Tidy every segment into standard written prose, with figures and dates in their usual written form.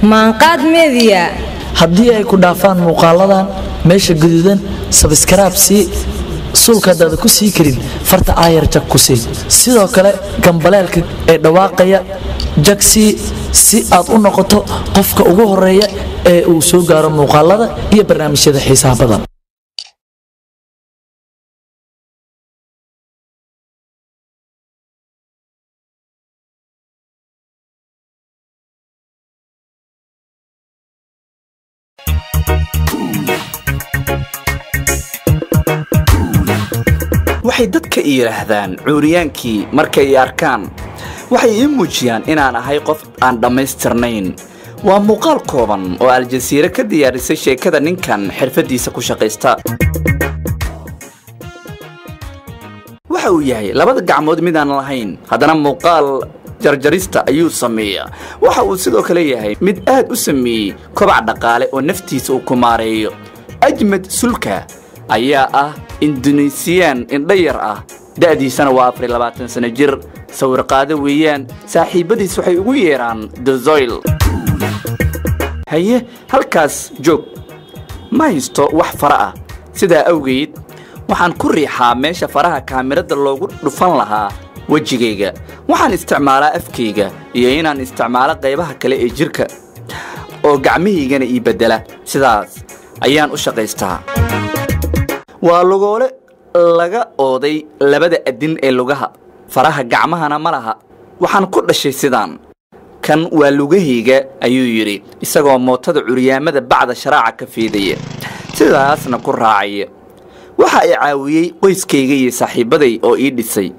maanqaad media haddii ay ku dhaafaan muuqaaladan meesha gaduudan subscribe si sulkadaada ku sii karin farta aayar jag ku sii sidoo kale gambaleelka ee dhawaaqaya jagsi si aad u noqoto qofka ugu horeeya ee uu soo gaaro muuqaalada iyo barnaamijyada xiisaha badan waxay dadka yiraahdaan cuuriyaankii markay arkaan waxay ii muujiyaan inaan ahay qof aan dhammaystirnayn waa muuqaal kooban oo Al-Jazeera ka diyaarisay sheekada ninkan xirfadiisa ku shaqaysta waxa uu yahay labada gacmood mid aan lahayn haddana muuqaal jarjarista ayuu sameeyaa waxa uu sidoo kale yahay mid aad u sameeyay kobac dhaqaale oo naftiisa uu ku maareeyo Ajmed Sulka ayaa ah Indonesian indhayar ah da'diisana waa 24 sano jir sawir qaade weeyaan saaxiibadiis waxay ugu yeeraan Dozoil haye halkaas joog ma haysto wax fara ah sida awgeed waxaan ku riixaa meesha faraha kaamirada loogu dhufan lahaa wajigayga waxaan isticmaalaa afkayga iyo inaan isticmaalo qaybaha kale ee jirka oo gacmahayga ii bedela sidaas ayaan u shaqaystaa waa logoole laga ooday labada adin ee lugaha faraha gacmahana malaha waxaan ku dhashay sidaan kan waa lugahayga ayuu yiri isagoo mootada curyaamada bacda sharaaca ka fiidaya sidaasna ku raacay waxa ay caawiyay qoyskayga iyo saaxiibaday oo ii dhisay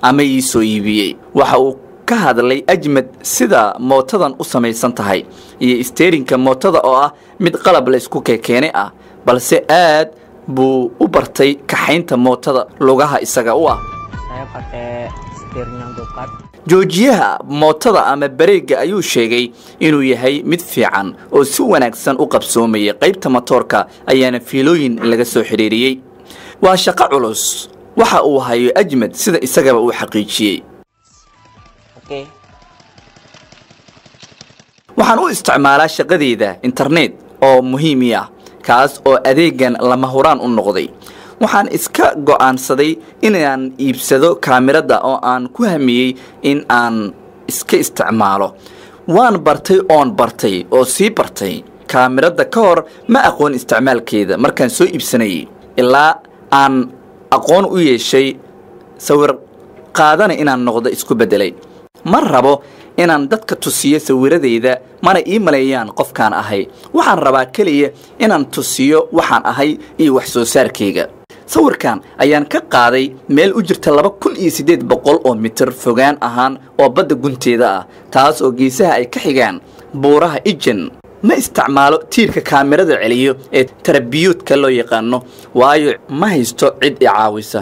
ama ii soo iibiyay waxa uu ka hadlay Ajmed sida mootadan u samaysan tahay iyo steerinka mootada oo ah mid qalab la isku keenay ah balse aad buu u bartay kaxaynta mootada lugaha isaga u ah saya pakai steering go-kart joojiyaha mootada ama bareega ayuu sheegay inuu yahay mid fiican oo si wanaagsan u qabsoomaya qaybta matoorka ayaana fiilooyin laga soo xiriiriyay waa shaqo culus waxa uu hayo Ajmed sida isagaba uu xaqiijiyay okay waxaan u isticmaalaa shaqadeeda internet oo muhiim ah kaas oo adeegan lama huraan u noqday waxaan iska go'aansaday inaan iibsado kaamirada oo aan ku hamiyay in aan iska isticmaalo waan bartay oo sii bartay kaamirada ka hor ma aqoon isticmaalkeeda markaan soo iibsanay ilaa aan aqoon u yeeshay sawir qaadana inaan noqdo isku bedelay ma rabo inaan dadka tusiyo sawiradeyda mana ii maleeyaan qofkaan ahay waxaan rabaa kaliya inaan tusiyo waxaan ahay iyo wax soo saarkeyga sawirkan ayaan ka qaaday meel u jirta 2800 oo mitir fogaan ahaan oo badda gunteeda ah taas oo geesaha ay ka xigaan buuraha Ijen ma isticmaalo tiirka kaamirada celiyo ee tarbiyuudka loo yaqaano waayo ma haysto cid i caawisa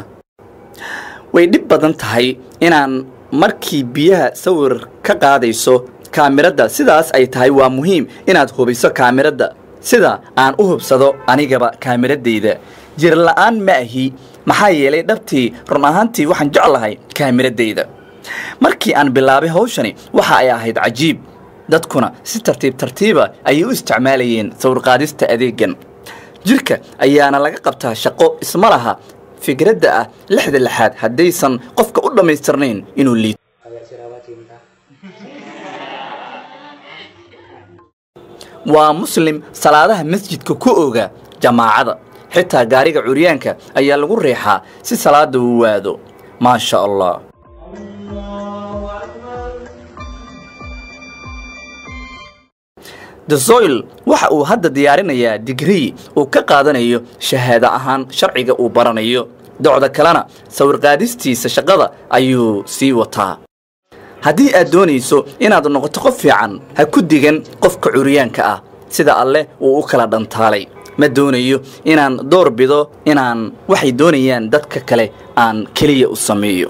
way dhib badan tahay inaan markii biyaha sawir ka qaadayso kaamirada sidaas ay tahay waa muhiim inaad hubiso kaamirada sida aan u hubsado anigaba kaamiradeyda jir la'aan ma ahi maxaa yeelay dhabtii run ahaantii waxaan jeclahay kaamiradeyda markii aan bilaabay hawshani waxa ay ahayd cajiib dadkuna si tartiiba ay u isticmaalayeen sawir qaadista adeegan jirka ayaana laga qabtaa shaqo isma laha fikradda ah lixda lixaad haddaysan qofka u dhamaystirnayn inuu liito waa muslim salaadaha masjidka ku ooga jamaacada xitaa gaariga curyaanka ayaa lagu riixaa si salaada uu waado ma sha Allah Dozoil waxa uu hadda diyaarinayaa degree uu ka qaadanayo shahaado ahaan sharciga uu baranayo docda kalena sawir qaadistiisa shaqada ayuu sii wataa haddii aad doonayso inaad noqoto qof fiican ha ku digan qofka curyaanka ah sida alle uu u kala dhantaalay ma doonayo inaan door bido inaan waxay doonayaan dadka kale aan kaliya u sameeyo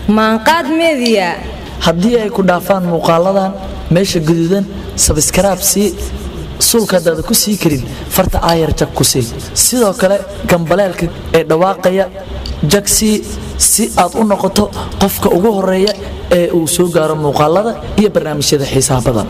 maanqaad media haddii ay ku dhaafaan muuqaaladan meesha guduudan sabskaraab sii suulka hadaada ku sii karin farta aayar jag ku sii sidoo kale gambaleelka ee dhawaaqaya jagsii si aad u noqoto qofka ugu horeeya ee uu soo gaaro muuqaalada iyo barnaamijyada xiisaha badan